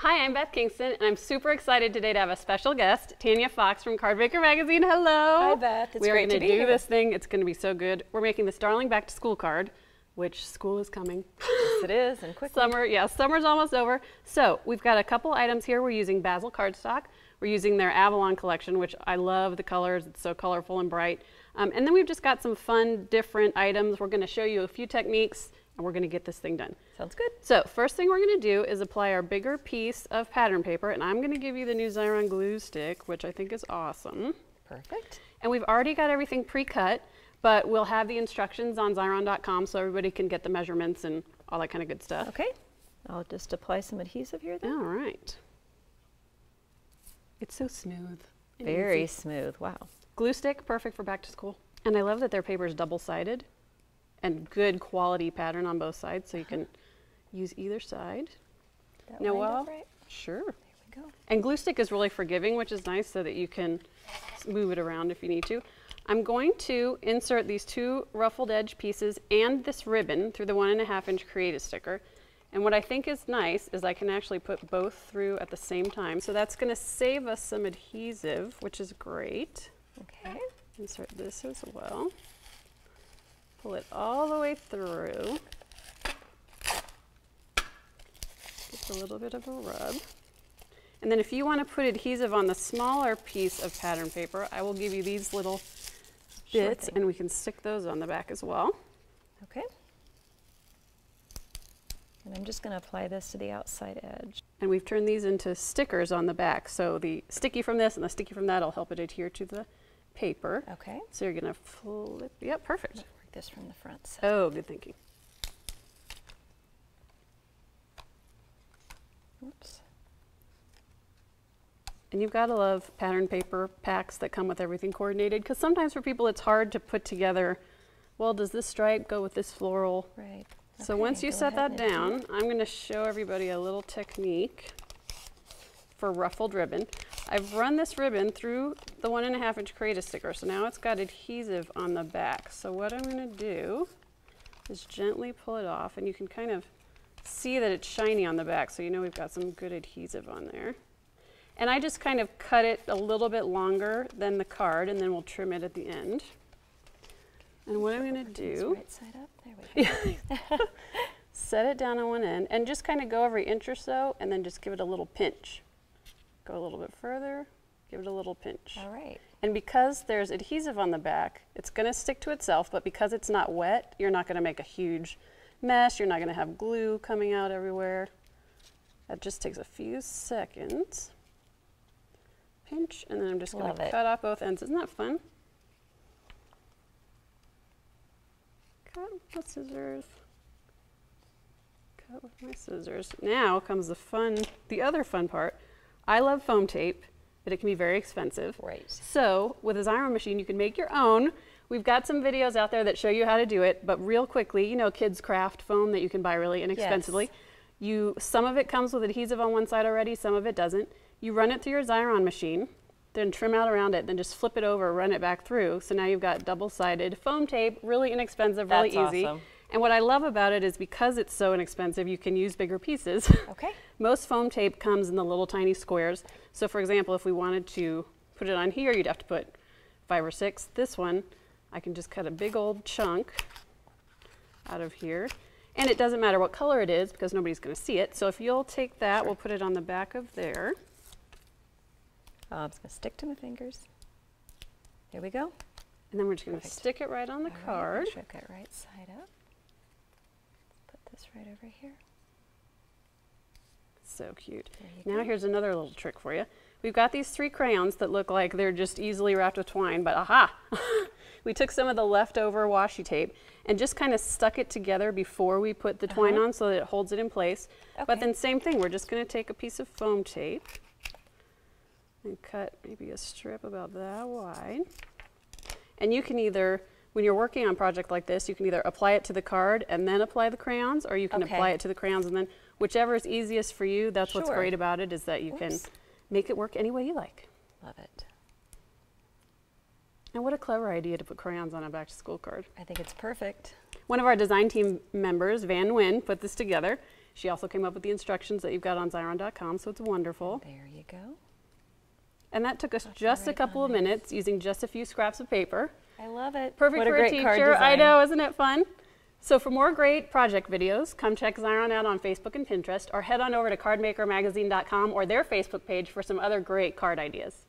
Hi, I'm Beth Kingston, and I'm super excited today to have a special guest, Tanya Fox from Cardmaker Magazine. Hello. Hi, Beth. It's great to be here. We are going to do this thing. It's going to be so good. We're making this darling back to school card, which school is coming. Yes, it is, and quickly. Summer's almost over. So we've got a couple items here. We're using Basil cardstock. We're using their Avalon collection, which I love the colors. It's so colorful and bright. And then we've just got some fun, different items. We're going to show you a few techniques, and we're going to get this thing done. Sounds good. So first thing we're going to do is apply our bigger piece of pattern paper, and I'm going to give you the new Xyron Glue Stick, which I think is awesome. Perfect. And we've already got everything pre-cut, but we'll have the instructions on Xyron.com so everybody can get the measurements and all that kind of good stuff. Okay. I'll just apply some adhesive here then. All right. It's so smooth. Very smooth. Wow. Glue stick, perfect for back to school. And I love that their paper is double-sided and good quality pattern on both sides, so you can use either side. That Now, lined up right? Sure. There we go. And glue stick is really forgiving, which is nice so that you can move it around if you need to. I'm going to insert these two ruffled edge pieces and this ribbon through the 1.5 inch Creative sticker. And what I think is nice is I can actually put both through at the same time. So that's going to save us some adhesive, which is great. Okay. Insert this as well. Pull it all the way through. Just a little bit of a rub. And then if you want to put adhesive on the smaller piece of pattern paper, I will give you these little bits, and we can stick those on the back as well. Okay. And I'm just going to apply this to the outside edge. And we've turned these into stickers on the back. So the sticky from this and the sticky from that will help it adhere to the paper. Okay. So you're going to flip. Yep, perfect. Work this from the front side. Oh, good thinking. Oops. And you've got to love pattern paper packs that come with everything coordinated, because sometimes for people it's hard to put together, well, does this stripe go with this floral? Right. So Okay, once you go set ahead that and down, I'm going to show everybody a little technique for ruffled ribbon. I've run this ribbon through the 1.5 inch Creative sticker, so now it's got adhesive on the back. So what I'm going to do is gently pull it off, and you can kind of see that it's shiny on the back, so you know we've got some good adhesive on there. And I just kind of cut it a little bit longer than the card, and then we'll trim it at the end. And what I'm going to do, right side up. There we go. set it down on one end, and just kind of go every inch or so, and then just give it a little pinch. Go a little bit further, give it a little pinch. All right. And because there's adhesive on the back, it's going to stick to itself, but because it's not wet, you're not going to make a huge mess. You're not going to have glue coming out everywhere. That just takes a few seconds. Pinch, and then I'm just going to cut off both ends. Isn't that fun? Cut with my scissors. Cut with my scissors. Now comes the other fun part. I love foam tape, but it can be very expensive. Right. So with a Xyron machine, you can make your own. We've got some videos out there that show you how to do it, but real quickly, you know, kids craft foam that you can buy really inexpensively. Yes. Some of it comes with adhesive on one side already, some of it doesn't. You run it through your Xyron machine, then trim out around it, then just flip it over, run it back through. So now you've got double-sided foam tape, really inexpensive, really easy. Awesome. And what I love about it is because it's so inexpensive, you can use bigger pieces. Okay. Most foam tape comes in the little tiny squares. So for example, if we wanted to put it on here, you'd have to put 5 or 6. This one, I can just cut a big old chunk out of here. And it doesn't matter what color it is because nobody's going to see it. So if you'll take that, we'll put it on the back of there. I'm just going to stick to my fingers. There we go. And then we're just going to stick it right on the card. Make sure I've got right side up. Put this right over here. So cute. Now here's another little trick for you. We've got these 3 crayons that look like they're just easily wrapped with twine, but aha! We took some of the leftover washi tape and just kind of stuck it together before we put the twine on so that it holds it in place. Okay. But then same thing, we're just going to take a piece of foam tape and cut maybe a strip about that wide. And you can either, when you're working on a project like this, you can either apply it to the card and then apply the crayons, or you can apply it to the crayons and then whichever is easiest for you. That's what's great about it, is that you can make it work any way you like. Love it. And what a clever idea to put crayons on a back to school card. I think it's perfect. One of our design team members, Van Nguyen, put this together. She also came up with the instructions that you've got on Xyron.com, so it's wonderful. There you go. And that took us just a couple of minutes using just a few scraps of paper. I love it. Perfect What a for a great card teacher. I design. know, isn't it fun? So for more great project videos, come check Xyron out on Facebook and Pinterest, or head on over to cardmakermagazine.com or their Facebook page for some other great card ideas.